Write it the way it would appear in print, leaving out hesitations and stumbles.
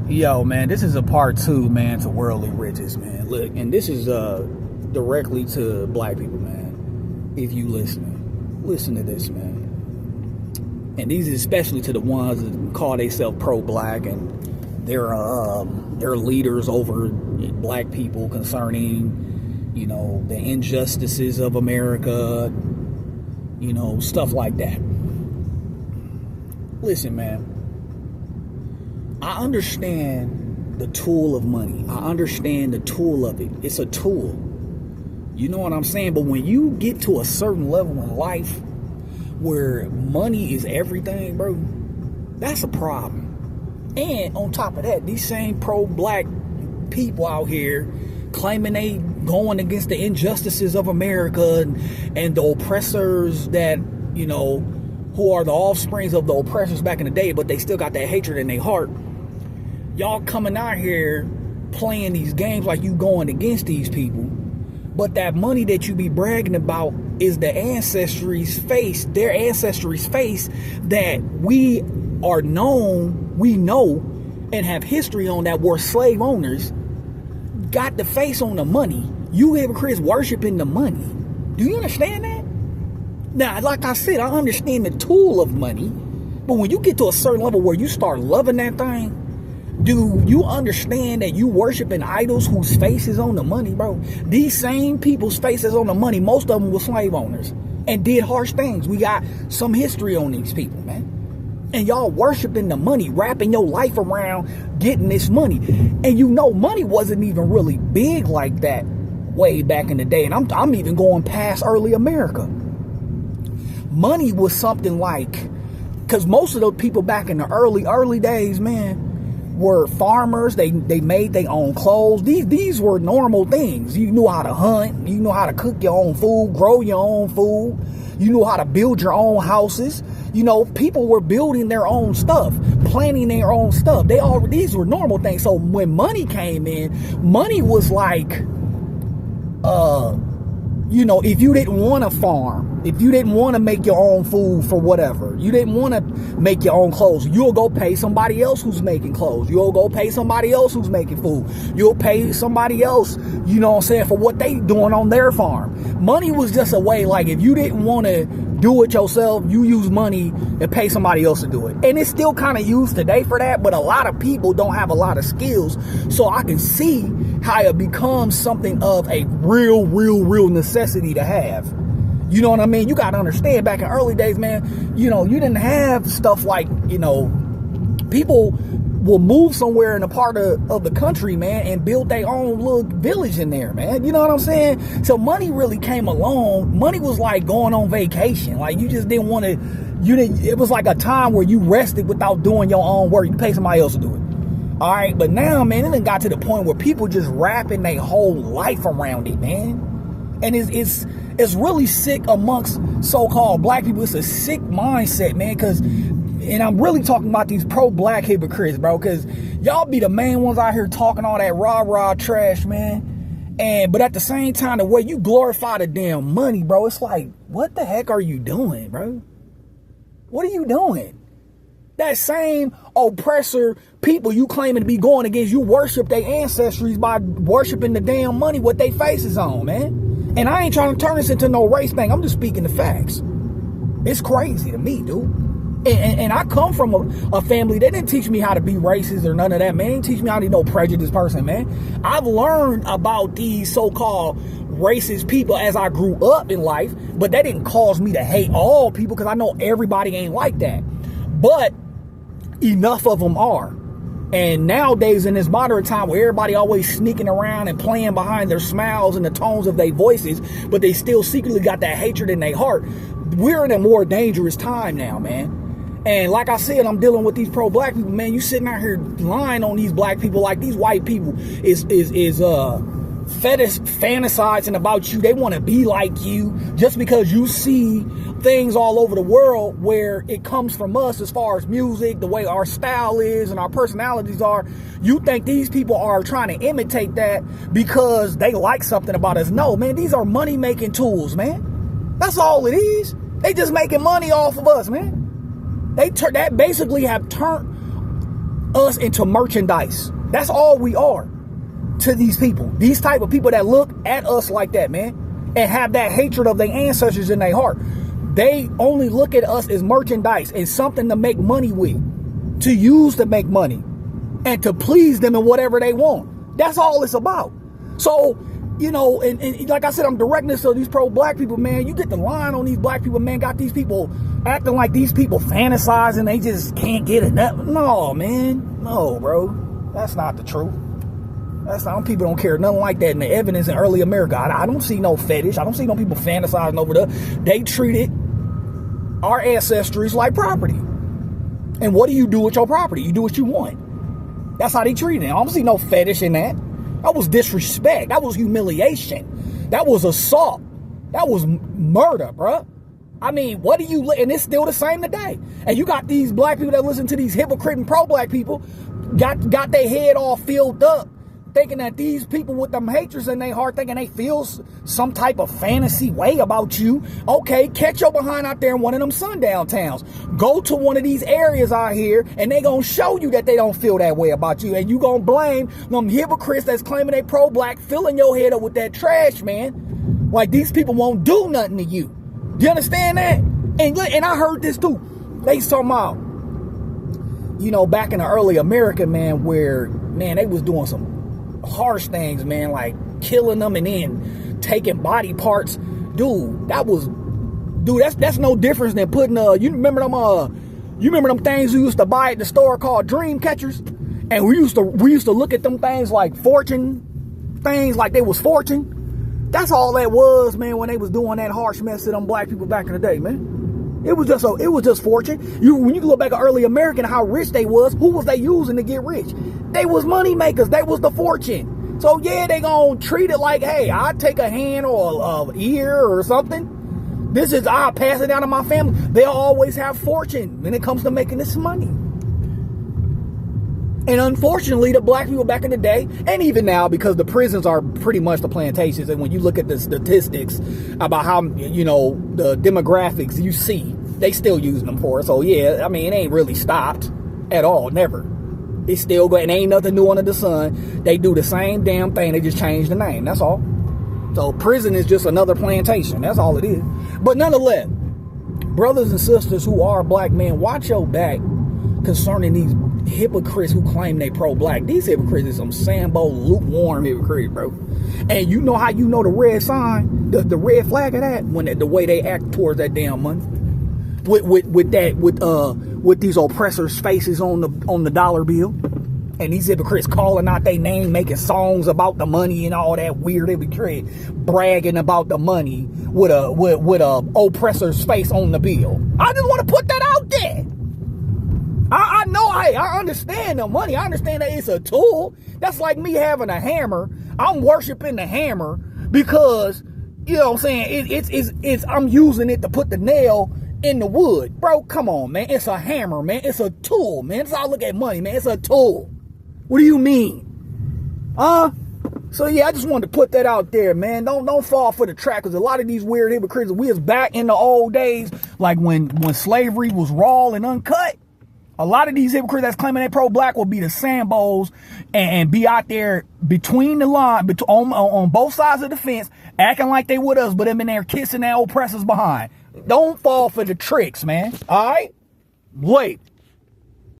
Yo, man, this is a part two, man, to worldly riches, man. Look, and this is directly to black people, man. If you listen to this, man. And these is especially to the ones that call themselves pro-black and they're leaders over black people concerning, the injustices of America, stuff like that. Listen, man. I understand the tool of money. I understand the tool of it. It's a tool. You know what I'm saying? But when you get to a certain level in life where money is everything, bro, that's a problem. And on top of that, these same pro-black people out here claiming they going against the injustices of America and the oppressors that, who are the offsprings of the oppressors back in the day, but they still got that hatred in their heart. Y'all coming out here playing these games like you going against these people, but that money that you be bragging about is their ancestry's face that we know and have history on, that were slave owners, got the face on the money. You hypocrites worshiping the money. Do you understand that? Now, like I said, I understand the tool of money, but when you get to a certain level where you start loving that thing, do you understand that you worshiping idols whose face is on the money, bro? These same people's faces on the money, most of them were slave owners and did harsh things. We got some history on these people, man. And y'all worshiping the money, wrapping your life around getting this money. And money wasn't even really big like that way back in the day. And I'm even going past early America. Money was something like, because most of those people back in the early days, man, were farmers. They made their own clothes. These were normal things. You knew how to hunt. You knew how to cook your own food, grow your own food. You knew how to build your own houses. People were building their own stuff, planting their own stuff. These were normal things. So when money came in, money was like, if you didn't want to farm, if you didn't want to make your own food for whatever, you didn't want to make your own clothes, you'll go pay somebody else who's making clothes. You'll go pay somebody else who's making food. You'll pay somebody else, for what they doing on their farm. Money was just a way, like, if you didn't want to do it yourself, you use money and pay somebody else to do it. And it's still kind of used today for that, but a lot of people don't have a lot of skills. So I can see how it becomes something of a real necessity to have. You know what I mean? You got to understand, back in early days, man, you didn't have stuff like, people will move somewhere in a part of the country, man, and build their own little village in there, man. You know what I'm saying? So money really came along. Money was like going on vacation. Like, you just didn't want to, it was like a time where you rested without doing your own work. You pay somebody else to do it. All right. But now, man, it done got to the point where people just wrapping their whole life around it, man. And it's really sick amongst so-called black people. It's a sick mindset, man, and I'm really talking about these pro-black hypocrites, bro, because y'all be the main ones out here talking all that rah-rah trash, man. But at the same time, the way you glorify the damn money, bro, it's like, what the heck are you doing, bro? What are you doing? That same oppressor people you claiming to be going against, you worship their ancestries by worshiping the damn money what they faces on, man. And I ain't trying to turn this into no race thing. I'm just speaking the facts. It's crazy to me, dude. And I come from a family that didn't teach me how to be racist or none of that, man. They didn't teach me how to be no prejudiced person, man. I've learned about these so-called racist people as I grew up in life, but that didn't cause me to hate all people, because I know everybody ain't like that. But enough of them are. And nowadays, in this modern time where everybody always sneaking around and playing behind their smiles and the tones of their voices, but they still secretly got that hatred in their heart, we're in a more dangerous time now, man. And like I said, I'm dealing with these pro-black people, man. You sitting out here lying on these black people like these white people is fantasizing about you. They want to be like you just because you see things all over the world where it comes from us as far as music, the way our style is and our personalities are. You think these people are trying to imitate that because they like something about us. No, man, these are money making tools, man. That's all it is. They just making money off of us, man. They that basically have turned us into merchandise. That's all we are to these people. These type of people that look at us like that, man, and have that hatred of their ancestors in their heart. They only look at us as merchandise and something to make money with, to use to make money, and to please them in whatever they want. That's all it's about. So, you know, and like I said, I'm directing this to these pro-black people, man. You get the line on these black people, man. Got these people acting like these people fantasizing they just can't get enough. No, man. No, bro. That's not the truth. That's not, people don't care nothing like that in the evidence in early America. I don't see no fetish. I don't see no people fantasizing over there. They treated our ancestries like property. And what do you do with your property? You do what you want. That's how they treat it. I don't see no fetish in that. That was disrespect. That was humiliation. That was assault. That was murder, bruh. I mean, what do you... And it's still the same today. And you got these black people that listen to these hypocrite and pro-black people, got their head all filled up, thinking that these people with them hatreds in their heart, thinking they feel some type of fantasy way about you. Okay, catch your behind out there in one of them sundown towns. Go to one of these areas out here, and they gonna show you that they don't feel that way about you. And you gonna blame them hypocrites that's claiming they pro-black, filling your head up with that trash, man. Like these people won't do nothing to you. Do you understand that? And I heard this too. They talking about, you know, back in the early America, man, where, man, they was doing some harsh things, man, like killing them and then taking body parts. Dude, that's no difference than putting you remember them things we used to buy at the store called dream catchers? And we used to look at them things like fortune things, like they was fortune. That's all that was, man, when they was doing that harsh mess to them black people back in the day, man. It was just fortune. When you look back at early American, how rich they was, who was they using to get rich? They was money makers. They was the fortune. So yeah, they gonna treat it like, hey, I take a hand or a ear or something. I'll pass it down to my family. They'll always have fortune when it comes to making this money. And unfortunately, the black people back in the day, and even now, because the prisons are pretty much the plantations, and when you look at the statistics about how, you know, the demographics, you see, they still using them for it. So yeah, I mean, it ain't really stopped at all, never. It's still going, and ain't nothing new under the sun. They do the same damn thing, they just changed the name, that's all. So prison is just another plantation, that's all it is. But nonetheless, brothers and sisters who are black men, watch your back concerning these hypocrites who claim they pro-black. These hypocrites is some Sambo, lukewarm hypocrites, bro. And you know how you know the red sign, the red flag of that, when the way they act towards that damn money, with these oppressors' faces on the dollar bill, and these hypocrites calling out their name, making songs about the money and all that weird hypocrite, bragging about the money with a oppressor's face on the bill. I just want to put that out there. I know, I understand the money. I understand that it's a tool. That's like me having a hammer. I'm worshiping the hammer because, you know what I'm saying, it's I'm using it to put the nail in the wood. Bro, come on, man. It's a hammer, man. It's a tool, man. That's how I look at money, man. It's a tool. What do you mean? So yeah, I just wanted to put that out there, man. Don't fall for the trap, because a lot of these weird hypocrites, we was back in the old days, like when slavery was raw and uncut. A lot of these hypocrites that's claiming they pro-black will be the Sambos and be out there between the line, on both sides of the fence, acting like they with us, but them in there kissing their oppressors behind. Don't fall for the tricks, man. All right? Wait.